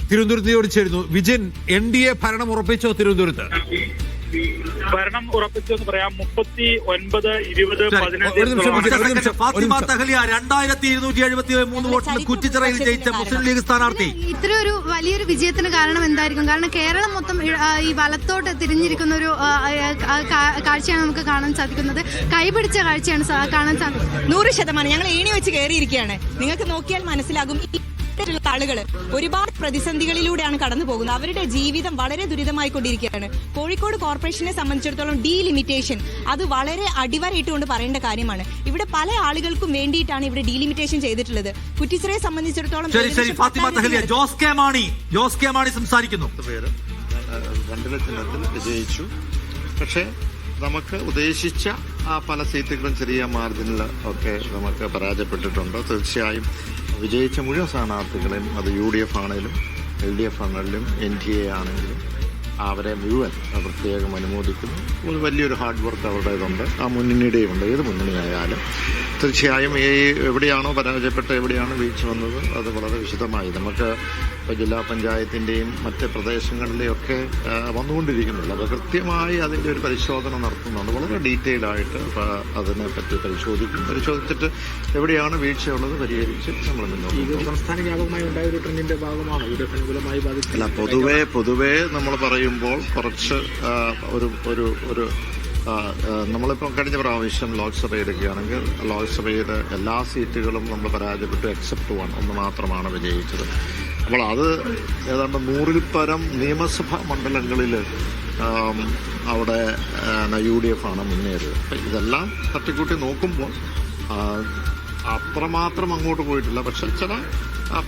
തിരുവനന്തപുരത്ത് ചേരുന്നു. വിജിൻ, NDA ഭരണം ഉറപ്പിച്ചോ തിരുവനന്തപുരത്ത്? ഭരണം ഉറപ്പിച്ചെന്ന് പറയാം. 39, 20, 15 ഫാത്തിമ തഹ്ലിയ 2273 വോട്ടിന് കുറ്റിച്ചിറയിൽ ജയിച്ച മുസ്ലിം ലീഗ് സ്ഥാനാർത്ഥി. ഇത്രയൊരു വലിയൊരു വിജയത്തിന് കാരണം എന്തായിരിക്കും? കാരണം കേരളം മൊത്തം ഈ വലത്തോട്ട് തിരിഞ്ഞിരിക്കുന്ന ഒരു കാഴ്ചയാണ് നമുക്ക് കാണാൻ സാധിക്കുന്നത്. കൈപിടിച്ച കാഴ്ചയാണ് കാണാൻ സാധിക്കുന്നത്. 100% ഞങ്ങൾ ഏണി വെച്ച് കയറിയിരിക്കുകയാണ്. നിങ്ങൾക്ക് നോക്കിയാൽ മനസ്സിലാകും ആളുകൾ ഒരുപാട് പ്രതിസന്ധികളിലൂടെയാണ് കടന്നു പോകുന്നത്. അവരുടെ ജീവിതം വളരെ ദുരിതമായിക്കൊണ്ടിരിക്കുകയാണ്. കോഴിക്കോട് കോർപ്പറേഷനെ സംബന്ധിച്ചിടത്തോളം ഡീലിമിറ്റേഷൻ അത് വളരെ അടിവരയിട്ടുകൊണ്ട് പറയേണ്ട കാര്യമാണ്. ഇവിടെ പല ആളുകൾക്കും വേണ്ടിയിട്ടാണ് ഇവിടെ ഡീലിമിറ്റേഷൻ ചെയ്തിട്ടുള്ളത്. കുറ്റിച്ചിറയെ സംബന്ധിച്ചിടത്തോളം ജോസ് കെ മാണി സംസാരിക്കുന്നു. രണ്ടിലെ ചിഹ്നത്തിൽ വിജയിച്ചു. പക്ഷേ നമുക്ക് ഉദ്ദേശിച്ച പല സീറ്റുകളും ചെറിയ മാർജിനിൽ ഒക്കെ നമുക്ക് പരാജയപ്പെട്ടിട്ടുണ്ട്. തീർച്ചയായും വിജയിച്ച മുഴുവൻ സ്ഥാനാർത്ഥികളെയും, അത് UDF ആണെങ്കിലും LDF ആണെങ്കിലും NDA ആണെങ്കിലും അവരെ മുഴുവൻ പ്രത്യേകം അനുമോദിക്കുന്നു. ഒരു വലിയൊരു ഹാർഡ് വർക്ക് അവരുടേതുണ്ട്, ആ മുന്നണിയുടെയും ഉണ്ട്. ഏത് മുന്നണിയായാലും തീർച്ചയായും എവിടെയാണോ പരാജയപ്പെട്ട് എവിടെയാണ് വീഴ്ച വന്നത് അത് വളരെ വിശദമായി നമുക്ക് ജില്ലാ പഞ്ചായത്തിൻ്റെയും മറ്റ് പ്രദേശങ്ങളിലെയൊക്കെ വന്നുകൊണ്ടിരിക്കുന്നില്ല. അത് കൃത്യമായി അതിൻ്റെ ഒരു പരിശോധന നടത്തുന്നുണ്ട്. വളരെ ഡീറ്റെയിൽഡ് ആയിട്ട് അതിനെപ്പറ്റി പരിശോധിച്ചിട്ട് എവിടെയാണ് വീഴ്ചയുള്ളത് പരിഹരിച്ച് നമ്മൾ മുന്നോട്ട്. സംസ്ഥാന വ്യാപകമായി ഉണ്ടായ ഒരു ട്രെൻഡിന്റെ ഭാഗമാണ് UDF അനുകൂലമായി ബാധിച്ചത്. അല്ല, പൊതുവേ നമ്മൾ പറയുമ്പോൾ കുറച്ച് ഒരു നമ്മളിപ്പോൾ കഴിഞ്ഞ പ്രാവശ്യം ലോക്സഭ എടുക്കുകയാണെങ്കിൽ ലോക്സഭയുടെ എല്ലാ സീറ്റുകളും നമ്മൾ പരാജയപ്പെട്ടു. എക്സെപ്റ്റ് ഒന്ന് മാത്രമാണ് വിജയിച്ചത്. അപ്പോൾ അത് ഏതാണ്ട് 100-ൽ പരം നിയമസഭാ മണ്ഡലങ്ങളിൽ അവിടെ UDF ആണ് മുന്നേറിയത്. അപ്പം ഇതെല്ലാം തട്ടിക്കൂട്ടി നോക്കുമ്പോൾ അത്രമാത്രം അങ്ങോട്ട് പോയിട്ടില്ല. പക്ഷെ ചില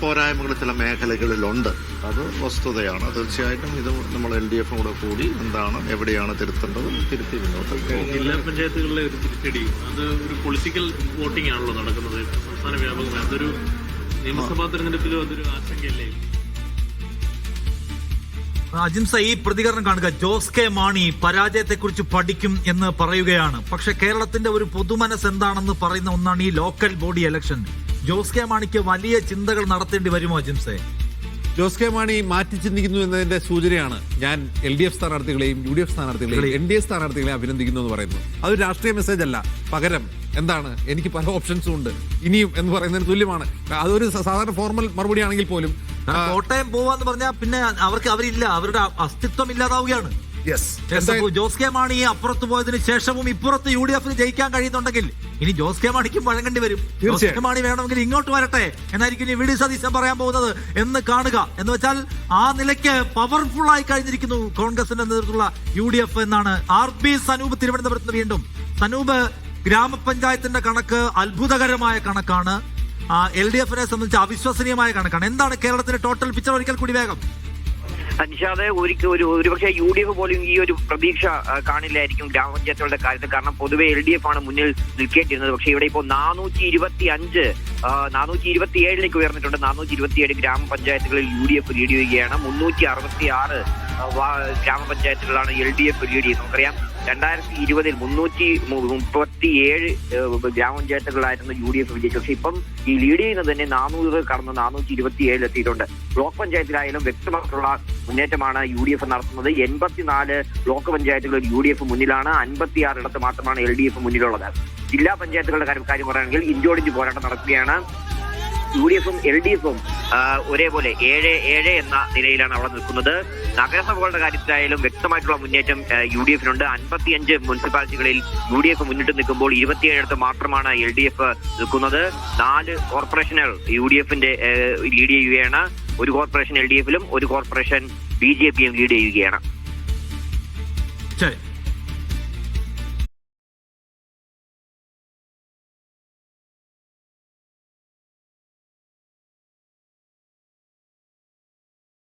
പോരായ്മകൾ ചില മേഖലകളിലുണ്ട്. അത് വസ്തുതയാണ്. തീർച്ചയായിട്ടും ഇത് നമ്മൾ LDF കൂടി എന്താണ് എവിടെയാണ് തിരുത്തേണ്ടത് തിരുത്തി മുന്നോട്ട്. ജില്ലാ പഞ്ചായത്തുകളിലെ ഒരു തിരിച്ചടി അത് ഒരു പൊളിറ്റിക്കൽ വോട്ടിംഗ് ആണല്ലോ നടക്കുന്നത് സംസ്ഥാന വ്യാപകമായി. അതൊരു നിയമസഭാ തെരഞ്ഞെടുപ്പിലും അതൊരു ആശങ്കയല്ലേ? അജിംസ, ഈ പ്രതികരണം കാണുക. ജോസ് കെ മാണി പരാജയത്തെക്കുറിച്ച് പഠിക്കും എന്ന് പറയുകയാണ്. പക്ഷെ കേരളത്തിന്റെ ഒരു പൊതുമനസ് എന്താണെന്ന് പറയുന്ന ഒന്നാണ് ഈ local body election. Jose K മാണിക്ക് വലിയ ചിന്തകൾ നടത്തേണ്ടി വരുമോ അജിംസെ? ജോസ് കെ മാണി മാറ്റി ചിന്തിക്കുന്നു എന്നതിന്റെ സൂചനയാണ് ഞാൻ LDF സ്ഥാനാർത്ഥികളെയും UDF സ്ഥാനാർത്ഥികളെയും NDA സ്ഥാനാർത്ഥികളെയും അഭിനന്ദിക്കുന്നു എന്ന് പറയുന്നത്. അതൊരു രാഷ്ട്രീയ മെസ്സേജ് അല്ല. പകരം എന്താണ്, എനിക്ക് പല ഓപ്ഷൻസും ഉണ്ട് ഇനിയും എന്ന് പറയുന്നതിന് തുല്യമാണ്. അതൊരു സാധാരണ ഫോർമൽ മറുപടി ആണെങ്കിൽ പോലും കോട്ടയം പോവാന്ന് പറഞ്ഞാൽ പിന്നെ അവരില്ല, അവരുടെ അസ്തിത്വം ഇല്ലാതാവുകയാണ്. ജോസ് കെ മാണി അപ്പുറത്ത് പോയതിനു ശേഷവും ഇപ്പുറത്ത് UDF ജയിക്കാൻ കഴിയുന്നുണ്ടെങ്കിൽ ഇനി ജോസ് കെ മാണിക്കും വഴങ്ങേണ്ടി വരും. ജോസ് കെ മാണി വേണമെങ്കിൽ ഇങ്ങോട്ട് വരട്ടെ എന്നായിരിക്കും VD സതീശൻ പറയാൻ പോകുന്നത് എന്ന് കാണുക. എന്ന് വെച്ചാൽ ആ നിലയ്ക്ക് പവർഫുൾ ആയി കഴിഞ്ഞിരിക്കുന്നു കോൺഗ്രസിന്റെ നേതൃത്വത്തിലുള്ള UDF എന്നാണ്. RB സനൂപ് തിരുവനന്തപുരത്ത് വീണ്ടും. സനൂപ്, ഗ്രാമപഞ്ചായത്തിന്റെ കണക്ക് അത്ഭുതകരമായ കണക്കാണ്. LDFനെ സംബന്ധിച്ച് അവിശ്വസനീയമായ കണക്കാണ്. എന്താണ് കേരളത്തിന്റെ ടോട്ടൽ പിക്ചർ? ഒരിക്കൽ കൂടി വേഗം. അൻഷാദ്, ഒരുപക്ഷെ UDF പോലും ഈ ഒരു പ്രതീക്ഷ കാണില്ലായിരിക്കും ഗ്രാമപഞ്ചായത്തുകളുടെ കാര്യത്തിൽ. കാരണം പൊതുവെ LDF ആണ് മുന്നിൽ നിൽക്കേണ്ടിയിരുന്നത്. പക്ഷേ ഇവിടെ ഇപ്പോൾ 427 ഉയർന്നിട്ടുണ്ട്. 427 ഗ്രാമപഞ്ചായത്തുകളിൽ UDF ലീഡ് ചെയ്യുകയാണ്. 366 ഗ്രാമപഞ്ചായത്തുകളാണ് LDF ലീഡ് ചെയ്യുന്നത്. നമുക്കറിയാം 2020 337 ഗ്രാമപഞ്ചായത്തുകളായിരുന്നു UDF വിജയിച്ചത്. പക്ഷെ ഇപ്പം ഈ ലീഡ് ചെയ്യുന്നത് തന്നെ 400 കടന്ന് 427 എത്തിയിട്ടുണ്ട്. ബ്ലോക്ക് പഞ്ചായത്തിലായാലും വ്യക്തമായിട്ടുള്ള മുന്നേറ്റമാണ് UDF നടത്തുന്നത്. 84 ബ്ലോക്ക് പഞ്ചായത്തുകളിൽ UDF മുന്നിലാണ്. 56 ഇടത്ത് മാത്രമാണ് LDF മുന്നിലുള്ളത്. ജില്ലാ പഞ്ചായത്തുകളുടെ കാര്യം പറയുകയാണെങ്കിൽ ഇഞ്ചോടിഞ്ച് പോരാട്ടം നടക്കുകയാണ്. UDFും LDFും ഒരേപോലെ 7 എന്ന നിലയിലാണ് അവിടെ നിൽക്കുന്നത്. നഗരസഭകളുടെ കാര്യത്തിലായാലും വ്യക്തമായിട്ടുള്ള മുന്നേറ്റം UDFിനുണ്ട്. 55 മുനിസിപ്പാലിറ്റികളിൽ UDF മുന്നിട്ട് നിൽക്കുമ്പോൾ 27 മാത്രമാണ് LDF നിൽക്കുന്നത്. 4 കോർപ്പറേഷനുകൾ UDFിന്റെ ലീഡ് ചെയ്യുകയാണ്. ഒരു കോർപ്പറേഷൻ LDFിലും ഒരു കോർപ്പറേഷൻ BJPയും ലീഡ് ചെയ്യുകയാണ്. ശരി.